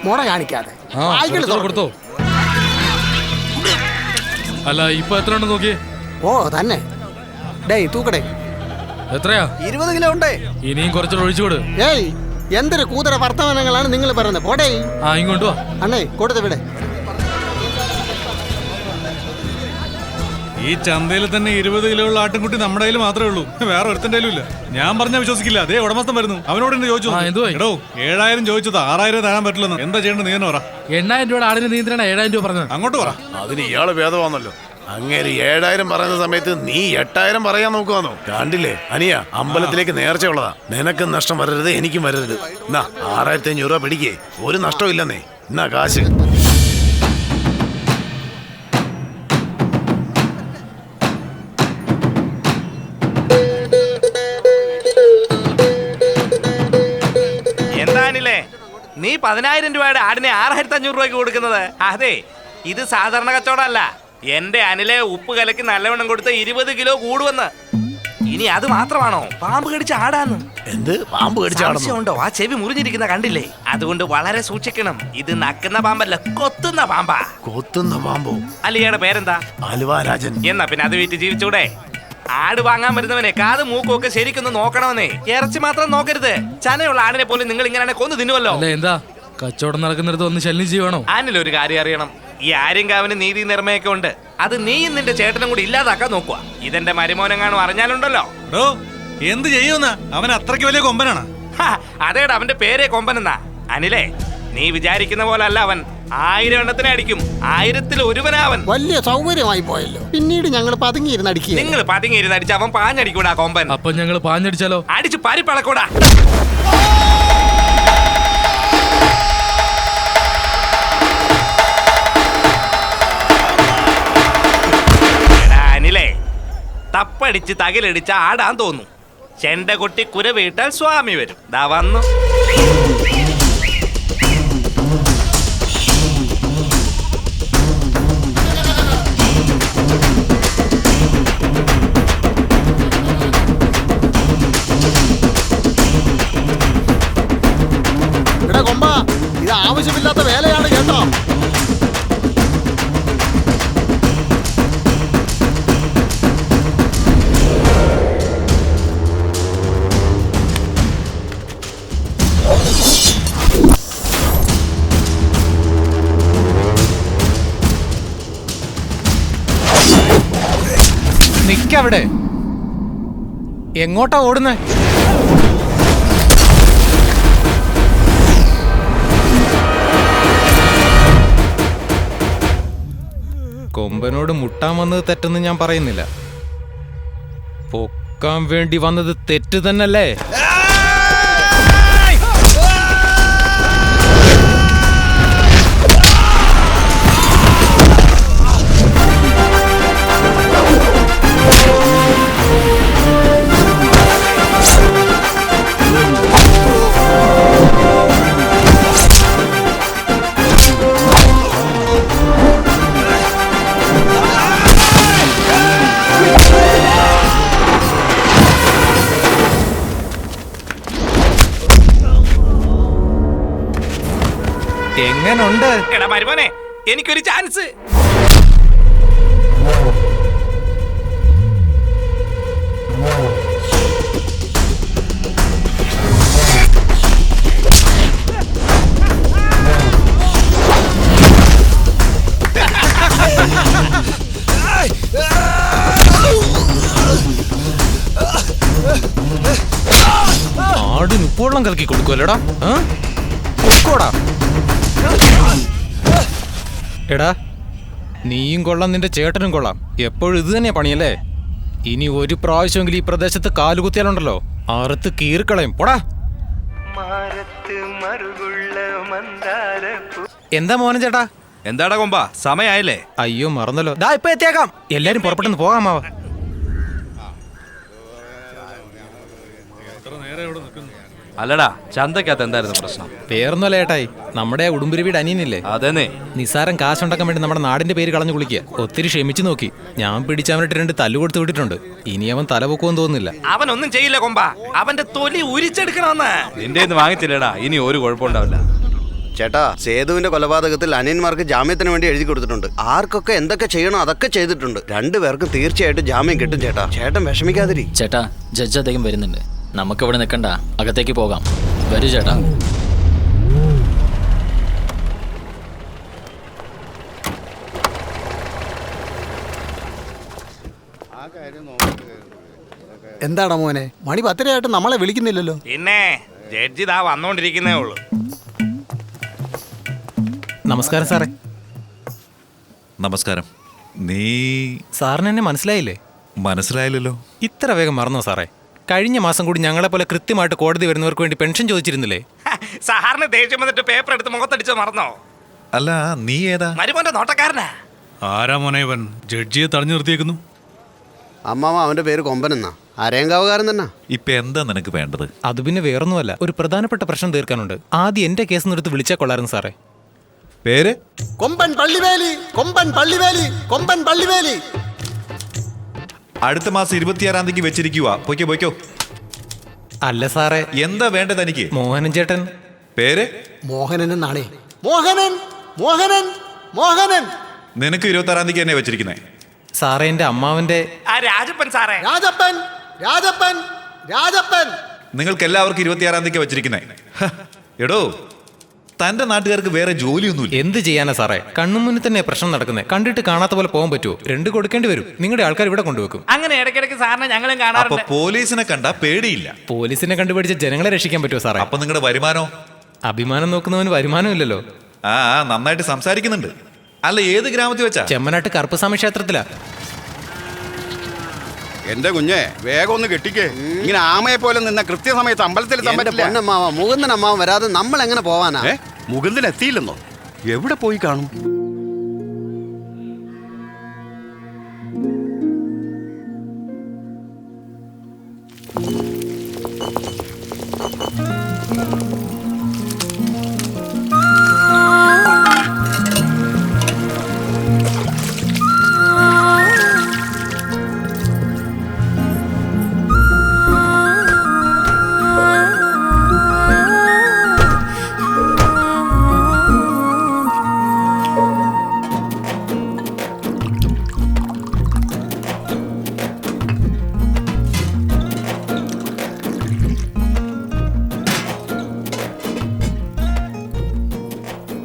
മുട കാണിക്കാതെ. കൊടുത്തോ. അല്ല ഇപ്പൊ എത്ര ഉണ്ട് നോക്കിയേ. ഓ തന്നെ. ഡേയ് തൂക്കടേ. എത്രയാ? 20 കിലോ ഉണ്ട്. ഇനിയും കുറച്ചുകൂടെ ഒഴിച്ചുകൊടു. ഏയ് എന്തൊരു കൂതറ വർത്തമാനങ്ങളാണ് നിങ്ങൾ പറയുന്നത്. പോടേ. ഇങ്ങോട്ട് വാ. അണ്ണേ കൊടുത്ത് വിടെ. ഈ ചന്തയിൽ തന്നെ 20 കിലോ ഉള്ള ആട്ടിൻകുട്ടി നമ്മുടെ കയ്യിൽ മാത്രമേ ഉള്ളൂ, വേറെ ഒരുത്തൻ്റെ കയ്യിലും ഇല്ല. ഞാൻ പറഞ്ഞാൽ വിശ്വസിക്കില്ല. അതേ ഉടമസ്ഥൻ വരുന്നു. അവനോട് എന്നെ ചോദിച്ചു. എടോ 7000 ചോദിച്ചത് 6000 തരാൻ പറ്റില്ലെന്ന്. എന്താ ചെയ്യേണ്ടത് നീ തന്നെ പറ. 8000 രൂപയുടെ ആടിന് നീന്തണ 7000 രൂപ പറഞ്ഞത്. അങ്ങോട്ട് പറ. അതിന് ഇയാള് ഭേദമാണല്ലോ. അങ്ങേര് 7000 പറയുന്ന സമയത്ത് നീ 8000 പറയാൻ നോക്കുവാന്നോ? കണ്ടില്ലേ അനിയ, അമ്പലത്തിലേക്ക് നേർച്ച ഉള്ളതാ. നിനക്കും നഷ്ടം വരരുത്, എനിക്കും വരരുത്. എന്നാ 6500 രൂപ പിടിക്കേ. ഒരു നഷ്ടമില്ലെന്നേ. എന്നാ കാശ്. എന്താണില്ലേ നീ 10000 രൂപയുടെ ആടിനെ 6500 രൂപയ്ക്ക് കൊടുക്കുന്നത്? അതെ, ഇത് സാധാരണ കച്ചവടമല്ല. എന്റെ അനിലെ ഉപ്പ് കലക്കി നല്ലവണ്ണം കൊടുത്ത് 20 കിലോ കൂടുവെന്ന്. ഇനി അത് മാത്രമാണോ? പാമ്പ് കടിച്ച ആടാന്ന്. എന്ത് പാമ്പ് കടിച്ചാണോ? ആ ചെവി മുറിഞ്ഞിരിക്കുന്ന കണ്ടില്ലേ? അതുകൊണ്ട് വളരെ സൂക്ഷിക്കണം. ഇത് നക്കുന്ന പാമ്പല്ല, കൊത്തുന്ന പാമ്പാ. കൊത്തുന്ന പാമ്പോ? അലിയുടെ പേരെന്താ? അലുവാരാജൻ. എന്നാ പിന്നെ അത് വീട്ടിൽ ജീവിച്ചൂടെ? ആട് വാങ്ങാൻ വരുന്നവനെ കാത് മൂക്കും ഒക്കെ ശരിക്കൊന്ന് നോക്കണമെന്നേ. ഇറച്ചി മാത്രം നോക്കരുത്. ചനയുള്ള ആടിനെ പോലും നിങ്ങൾ ഇങ്ങനെ കൊന്നു തിന്നുവല്ലോ. എന്താ കച്ചവടം നടക്കുന്നിടത്ത് ഒന്ന് ശല്യം ചെയ്യണോ? ആനിലൊരു കാര്യം അറിയണം. ഈ ആര്യങ്കാവിന് നീതി നിർമ്മയൊക്കെ ഉണ്ട്. അത് നീയും നിന്റെ ചേട്ടനും കൂടി ഇല്ലാതാക്കാൻ നോക്കുക. ഇതെന്റെ മരുമോനെങ്ങാനും അറിഞ്ഞാലുണ്ടല്ലോ. എന്ത് ചെയ്യുന്ന? അവൻ അത്രയ്ക്ക് വലിയ കൊമ്പനാണ്. അതേടാ, അവന്റെ പേരേ കൊമ്പനെന്നാ. അനിലേ, നീ വിചാരിക്കുന്ന പോലെ അല്ല അവൻ. 1000 എണ്ണത്തിനെ അടിക്കും. 1000-ൽ ഒരുവനാവൻ. വലിയ സൗകര്യമായി പോയല്ലോ. പിന്നീട് ഞങ്ങൾ പതുങ്ങിയിരുന്ന് അടിക്കുക. നിങ്ങൾ പതുങ്ങിയിരുന്ന് അടിച്ച അവൻ പാഞ്ഞടിക്കൂടാ കൊമ്പൻ. അപ്പൊ ഞങ്ങൾ പാഞ്ഞടിച്ചാലോ? അടിച്ച് പരിപ്പളക്കൂടാ. അനിലേ, തപ്പടിച്ച് തകിലടിച്ച ആടാൻ തോന്നും. ചെണ്ട കൊട്ടി കുര വീട്ടാൽ സ്വാമി വരും. ദാ വന്നു. കൊമ്പ, ഇത് ആവശ്യമില്ലാത്ത വേലയാണ് കേട്ടോ. നിക്കവിടെ. എങ്ങോട്ടാ ഓടുന്നേ? കൊമ്പനോട് മുട്ടാൻ വന്നത് തെറ്റെന്ന് ഞാൻ പറയുന്നില്ല. പൊക്കാൻ വേണ്ടി വന്നത് തെറ്റ് തന്നല്ലേ? എങ്ങനുണ്ട്? എടാ മരുമോനെ, എനിക്കൊരു ചാൻസ്. ആടിന് ഉപ്പുവെള്ളം കലക്കി കൊടുക്കുമല്ലോടാ. കൊടുക്കോടാ. എടാ, നീയും കൊള്ളാം, നിന്റെ ചേട്ടനും കൊള്ളാം. എപ്പോഴും ഇത് തന്നെയാ പണിയല്ലേ? ഇനി ഒരു പ്രാവശ്യമെങ്കിലും ഈ പ്രദേശത്ത് കാലുകുത്തിയാലുണ്ടല്ലോ, അറുത്ത് കീറിക്കളയും. പോടാ. എന്താ മോഹൻ ചേട്ടാ? എന്താടാ കൊമ്പ, സമയായില്ലേ? അയ്യോ മറന്നല്ലോ. ദാ ഇപ്പൊ എത്തിയേക്കാം. എല്ലാരും പുറപ്പെട്ടെന്ന് പോകാമാവ. അല്ലടാ, ചന്തക്കകത്ത് എന്തായിരുന്നു പ്രശ്നം? പേരൊന്നുമല്ല ഏട്ടായി, നമ്മുടെ ഉടുമ്പുരി വീട് അനിയനില്ലേ? അതെന്നെ. നിസാരം കാശുണ്ടാക്കാൻ വേണ്ടി നമ്മുടെ നാടിന്റെ പേര് കളഞ്ഞു കുളിക്കുക. ഒത്തിരി ക്ഷമിച്ചു നോക്കി. ഞാൻ പിടിച്ചവനിട്ട് 2 തല്ലു കൊടുത്ത് വിട്ടിട്ടുണ്ട്. ഇനി അവൻ തലപൊക്കുമെന്ന് തോന്നുന്നില്ല. അവനൊന്നും ചെയ്യില്ല കൊമ്പ. അവന്റെ തൊലി ഉരിച്ചെടുക്കണമെന്ന്. നിന്റെ വാങ്ങിച്ചില്ലടാ, ഇനി ഒരു കുഴപ്പമുണ്ടാവില്ല. ചേട്ടാ, സേതുവിന്റെ കൊലപാതകത്തിൽ അനിയന്മാർക്ക് ജാമ്യത്തിന് വേണ്ടി എഴുതി കൊടുത്തിട്ടുണ്ട്. ആർക്കൊക്കെ എന്തൊക്കെ ചെയ്യണോ അതൊക്കെ ചെയ്തിട്ടുണ്ട്. രണ്ടുപേർക്കും തീർച്ചയായിട്ടും ജാമ്യം കിട്ടും ചേട്ടാ. ചേട്ടൻ വിഷമിക്കാതിരി. ചേട്ടാ, ജഡ്ജ് അദ്ദേഹം വരുന്നുണ്ട്. നമുക്കിവിടെ നിൽക്കണ്ട, അകത്തേക്ക് പോകാം. വരൂ ചേട്ടാ. എന്താടാ മോനെ, മണി 10:30 നമ്മളെ വിളിക്കുന്നില്ലല്ലോ. പിന്നെ ജഡ്ജി ഇതാ വന്നോണ്ടിരിക്കുന്നേ ഉള്ളൂ. നമസ്കാരം സാറേ. നമസ്കാരം. നീ സാറിന് എന്നെ മനസ്സിലായില്ലേ? മനസ്സിലായില്ലല്ലോ. ഇത്ര വേഗം മറന്നോ സാറേ? കഴിഞ്ഞ മാസം കൂടി ഞങ്ങളെപ്പോലെ കൃത്യമായിട്ട് കോടതി വരുന്നവർക്ക് വേണ്ടി പെൻഷൻ ചോദിച്ചിരുന്നില്ലേ? സാറിന് ദേഷ്യം വന്നിട്ട് പേപ്പർ എടുത്ത് മുഖത്തടിച്ച് മറന്നോ? അല്ല, നീ ഏതാ? മരുമോന്റെ നോട്ടക്കാരനാ. ആരാ മോനെ ഇവൻ ജഡ്ജിയെ തടഞ്ഞു നിർത്തിയേക്കുന്നു? അമ്മാവ, അവന്റെ പേര് കൊമ്പനെന്നാ. അരയങ്കാവുകാരൻ തന്നെ. ഇപ്പൊ എന്താ നിനക്ക് വേണ്ടത്? അത് പിന്നെ വേറൊന്നുമല്ല, ഒരു പ്രധാനപ്പെട്ട പ്രശ്നം തീർക്കാനുണ്ട്. ആദ്യം എന്റെ കേസ് നിർത്തി വിളിച്ചാൽ കൊള്ളായിരുന്നു സാറേ. പേര്? കൊമ്പൻ പള്ളിവേലി, കൊമ്പൻ പള്ളിവേലി, കൊമ്പൻ പള്ളിവേലി. അടുത്ത മാസം 26-ാം തീയതിക്ക് വെച്ചിരിക്കുക. പൊയ്ക്കോ പൊയ്ക്കോ. അല്ല സാറേ, എന്താ വേണ്ടത് തനിക്ക്? മോഹനൻ ചേട്ടൻ. പേര്? മോഹനൻ എന്നാണേ. മോഹനൻ, മോഹനൻ, മോഹനൻ. നിനക്ക് 26-ാം തീയതിക്ക് തന്നെ വെച്ചിരിക്കുന്നേ. സാറേ, എന്റെ അമ്മാവന്റെ. ആ രാജപ്പൻ സാറേ. രാജപ്പൻ, രാജപ്പൻ, രാജപ്പൻ. നിങ്ങൾക്ക് എല്ലാവർക്കും 26-ാം തീയതിക്ക് വെച്ചിരിക്കുന്നേ. എടോ, തന്റെ നാട്ടുകാർക്ക് വേറെ ജോലിയൊന്നുമില്ല. എന്ത് ചെയ്യാനാ സാറേ? കണ്ണുമുന്നിൽ തന്നെ പ്രശ്നം നടക്കുന്നത്. കണ്ടിട്ട് കാണാത്ത പോലെ പോകാൻ പറ്റുമോ? 2 കൊടുക്കേണ്ടി വരും. നിങ്ങളുടെ ആൾക്കാർ ഇവിടെ കൊണ്ടുവെക്കും. അങ്ങനെ ഇടയ്ക്കിടയ്ക്ക് സാറിനെ ഞങ്ങളും അപ്പൊ കാണാറുണ്ട്. പോലീസിനെ കണ്ടാ പേടിയില്ല. പോലീസിനെ കണ്ടുപിടിച്ച് ജനങ്ങളെ രക്ഷിക്കാൻ പറ്റുമോ സാറേ? അപ്പൊ നിങ്ങളുടെ വരുമാനോ? അഭിമാനം നോക്കുന്നവന് വരുമാനം ഇല്ലല്ലോ. ആ, നന്നായിട്ട് സംസാരിക്കുന്നുണ്ട്. അല്ല, ഏത് ഗ്രാമത്തിൽ വെച്ചാ? ചെമ്മനാട്ട് കറുപ്പസ്വാമി ക്ഷേത്രത്തിലാ. എന്റെ കുഞ്ഞെ, വേഗം ഒന്ന് കെട്ടിക്കേ. ഇങ്ങനെ ആമയെ പോലെ നിന്ന കൃത്യസമയത്ത് അമ്പലത്തിൽ എത്താൻ എന്റെ പറ്റില്ല. പൊന്നമ്മാവ, മുകുന്ദൻ അമ്മാവൻ വരാതെ നമ്മൾ എങ്ങനെ പോവാനാ? മുകുന്ദൻ എത്തിയില്ലെന്നോ? എവിടെ പോയി കാണും?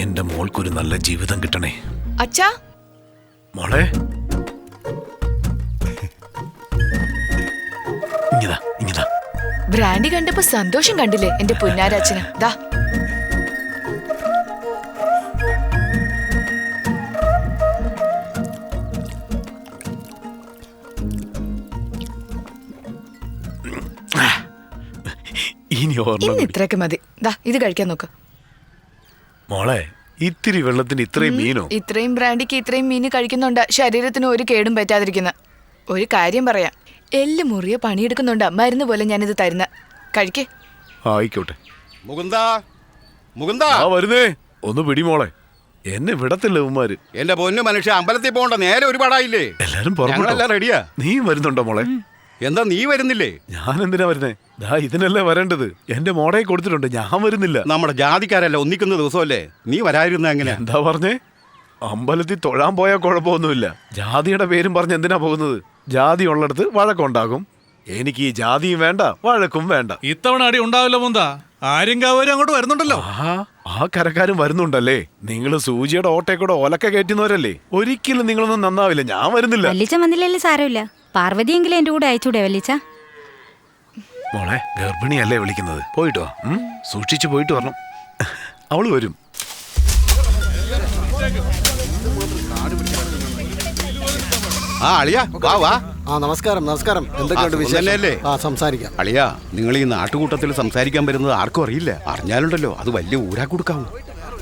എന്റെ മോൾക്കൊരു നല്ല ജീവിതം കിട്ടണേ. അച്ഛാ, മോളെ, ഇങ്ങിതാ ഇങ്ങിതാ. ബ്രാൻഡി കണ്ടപ്പോ സന്തോഷം കണ്ടില്ലേ എന്റെ പുന്നാരച്ഛന്? ദാ ഇനി ഓർമ്മ ഇന്ന് ഇത്രയൊക്കെ മതി. ദാ ഇത് കഴിക്കാൻ നോക്ക്. മോളെ, ഇത്തിരി വെള്ളത്തിന് ഇത്രയും മീനോ? ഇത്രയും ബ്രാൻഡിക്ക് ഇത്രയും മീന് കഴിക്കുന്നുണ്ട് ശരീരത്തിന് ഒരു കേടും പറ്റാതിരിക്കുന്ന. ഒരു കാര്യം പറയാം, എല്ല് മുറിയെ പണിയെടുക്കുന്നുണ്ട് മരുന്ന് പോലെ ഞാനിത് തരുന്ന. കഴിക്കേ. ആയിക്കോട്ടെ. മുകുന്ദ, മുകുന്ദ. ആ വരുന്നേ. ഒന്ന് പിടി മോളെ, എന്നെ വിടത്തില്ല ഉമ്മാര്. എന്റെ പൊന്നു മനുഷ്യ, അമ്പലത്തിൽ പോകണ്ട, നേരെ ഒരുപാടായില്ലേ? എല്ലാരും പുറപ്പെട്ടു. ഞങ്ങളെല്ലാം റെഡിയാ. നീ വരുന്നുണ്ടോ മോളെ? എന്താ നീ വരുന്നില്ലേ? ഞാൻ എന്തിനാ വരുന്നേ? ദാ ഇതിനല്ലേ വരേണ്ടത്. എന്റെ മോടെ കൊടുത്തിട്ടുണ്ട്, ഞാൻ വരുന്നില്ല. നമ്മുടെ ജാതിക്കാരല്ല ഒന്നിക്കുന്ന ദിവസമല്ലേ, നീ വരാതിരുന്ന എങ്ങനെ? എന്താ പറഞ്ഞേ? അമ്പലത്തിൽ തൊഴാൻ പോയാൽ കുഴപ്പമൊന്നുമില്ല. ജാതിയുടെ പേരും പറഞ്ഞ് എന്തിനാ പോകുന്നത്? ജാതി ഉള്ളിടത്ത് വഴക്കുണ്ടാകും. എനിക്ക് ഈ ജാതിയും വേണ്ട, വഴക്കും വേണ്ട. ഇത്തവണ അടി ഉണ്ടാവില്ല മോന്താ. ആര്യങ്കാവരും അങ്ങോട്ട് വരുന്നുണ്ടല്ലോ. ആ കരക്കാരും വരുന്നുണ്ടല്ലേ? നിങ്ങൾ സൂചിയുടെ ഓട്ടേ കൂടെ ഓലക്ക കയറ്റുന്നവരല്ലേ? ഒരിക്കലും നിങ്ങളൊന്നും നന്നാവില്ല. ഞാൻ വരുന്നില്ല. വല്ലിച്ച വന്നില്ലല്ലേ സാരമില്ല. പാർവതിയെങ്കിലും എന്റെ കൂടെ അയച്ചൂടെ വല്ലിച്ച? മോളെ, ഗർഭിണിയല്ലേ വിളിക്കുന്നത്? പോയിട്ട് വാ. സൂക്ഷിച്ചു പോയിട്ട് വരണം. അവള് വരും. ആ അളിയ, വാ വാ. ആ നമസ്കാരം, നമസ്കാരം. എന്തൊക്കെയുണ്ട് വിശേഷം? ആ സംസാരിക്കാം. അളിയ, നിങ്ങൾ ഈ നാട്ടുകൂട്ടത്തിൽ സംസാരിക്കാൻ വരുന്നത് ആർക്കും അറിയില്ല. അറിഞ്ഞാലുണ്ടല്ലോ അത് വലിയ ഊരാ കൊടുക്കാവും.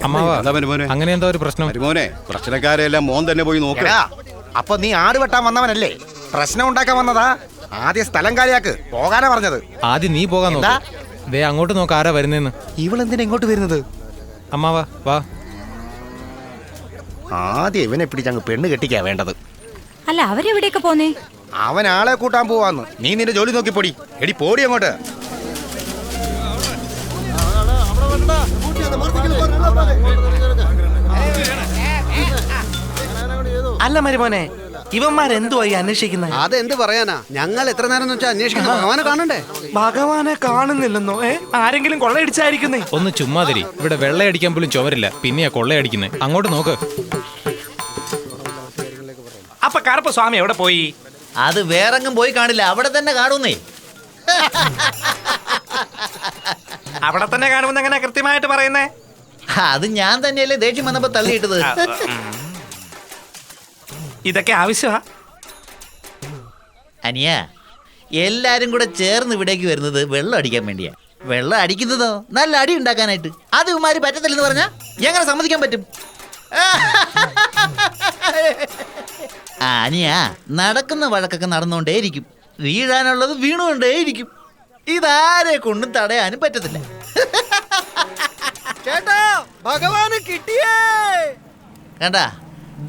അമ്മാവാ, എന്താ മരുമോനെ? അങ്ങനെ എന്താ ഒരു പ്രശ്നം? മരുമോനെ, പ്രശ്നക്കാരെല്ലാം മോൻ തന്നെ പോയി നോക്ക. അപ്പൊ നീ ആട് വെട്ടാൻ വന്നവനല്ലേ? പ്രശ്നം ഉണ്ടാക്കാൻ വന്നതാ? ആദ്യം സ്ഥലം കാലിയാക്ക്, പോകാനാ പറഞ്ഞത്. ആദ്യം നീ പോകാൻ നോക്ക്. ദേ അങ്ങോട്ട് നോക്ക്, ആരാ വരുന്നേന്ന്. ഇവളെന്തിനാ ഇങ്ങോട്ട് വരുന്നത്? അമ്മാവാ വാ. ആദ്യം ഇവനെ പിടിച്ചങ്ങ് പെണ്ണ് കെട്ടിക്കാ വേണ്ടത്. അല്ല, അവരെവിടെയൊക്കെ പോന്നേ? അവൻ ആളെ കൂട്ടാൻ പോവാന്ന്. നീ നിന്റെ ജോലി നോക്കി പൊടി. എടി പോടി അങ്ങോട്ട്. അല്ല മരുമോനെ, ഇവന്മാരെന്തുവായി അന്വേഷിക്കുന്നത്? അതെന്ത് പറയാനാ, ഞങ്ങൾ എത്ര നേരം എന്ന് വെച്ചാൽ അന്വേഷിക്കുന്നത്. ഭഗവാനെ കാണണ്ടേ? ഭഗവാനെ കാണുന്നില്ലെന്നോ? ആരെങ്കിലും കൊള്ളയടിച്ചായിരിക്കുന്നേ? ഒന്ന് ചുമ്മാതിരി. ഇവിടെ വെള്ളയടിക്കാൻ പോലും ചുവരില്ല, പിന്നെയാ കൊള്ളയടിക്കുന്നത്. അങ്ങോട്ട് നോക്ക്. അപ്പൊ കറുപ്പ സ്വാമി എവിടെ പോയി? അത് വേറെങ്ങും പോയി കാണില്ല, അവിടെ തന്നെ കാണുന്നേ. അവിടെ തന്നെ കാണുമെന്ന് എങ്ങനെ കൃത്യമായിട്ട് പറയുന്നേ? അത് ഞാൻ തന്നെയല്ലേ ദേഷ്യം വന്നപ്പോ തള്ളിയിട്ടത്. ഇതൊക്കെ ആവശ്യമാ അനിയ? എല്ലാരും കൂടെ ചേർന്ന് ഇവിടേക്ക് വരുന്നത് വെള്ളം അടിക്കാൻ വേണ്ടിയാ. വെള്ളം അടിക്കുന്നതോ നല്ല അടി ഉണ്ടാക്കാനായിട്ട്. അത് ഇവന്മാര് പറ്റത്തില്ലെന്ന് പറഞ്ഞാ എങ്ങനെ സമ്മതിക്കാൻ പറ്റും? അനിയ, നടക്കുന്ന വഴക്കൊക്കെ നടന്നുകൊണ്ടേയിരിക്കും, വീഴാനുള്ളത് വീണുകൊണ്ടേയിരിക്കും. ഇതാരെ കൊണ്ടും തടയാനും പറ്റത്തില്ല. ചേട്ടാ, ഭഗവാന് കിട്ടിയേ. കണ്ടാ,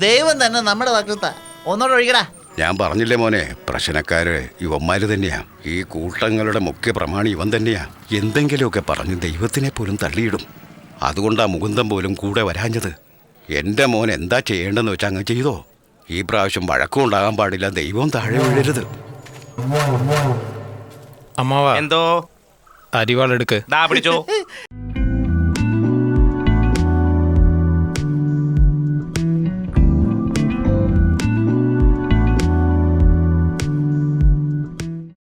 ദൈവം തന്നെ നമ്മുടെ വക്കത്താ. ഒന്നോടെ ഒഴിക്കടാ. ഞാൻ പറഞ്ഞില്ലേ മോനെ, പ്രശ്നക്കാര് ഇവന്മാര് തന്നെയാ. ഈ കൂട്ടങ്ങളുടെ മുഖ്യ പ്രമാണി ഇവൻ തന്നെയാ. എന്തെങ്കിലുമൊക്കെ പറഞ്ഞ് ദൈവത്തിനെ പോലും തള്ളിയിടും. അതുകൊണ്ടാ മുകുന്ദം പോലും കൂടെ വരാഞ്ഞത്. എൻ്റെ മോൻ എന്താ ചെയ്യേണ്ടെന്ന് വെച്ചാൽ അങ്ങ് ചെയ്തോ. ഈ പ്രാവശ്യം വഴക്കം ഉണ്ടാകാൻ പാടില്ല, ദൈവം താഴെ വീഴരുത്. അമ്മാവാ, എന്തോ അരിവാളെടുക്ക്. ദാ പിടിച്ചോ.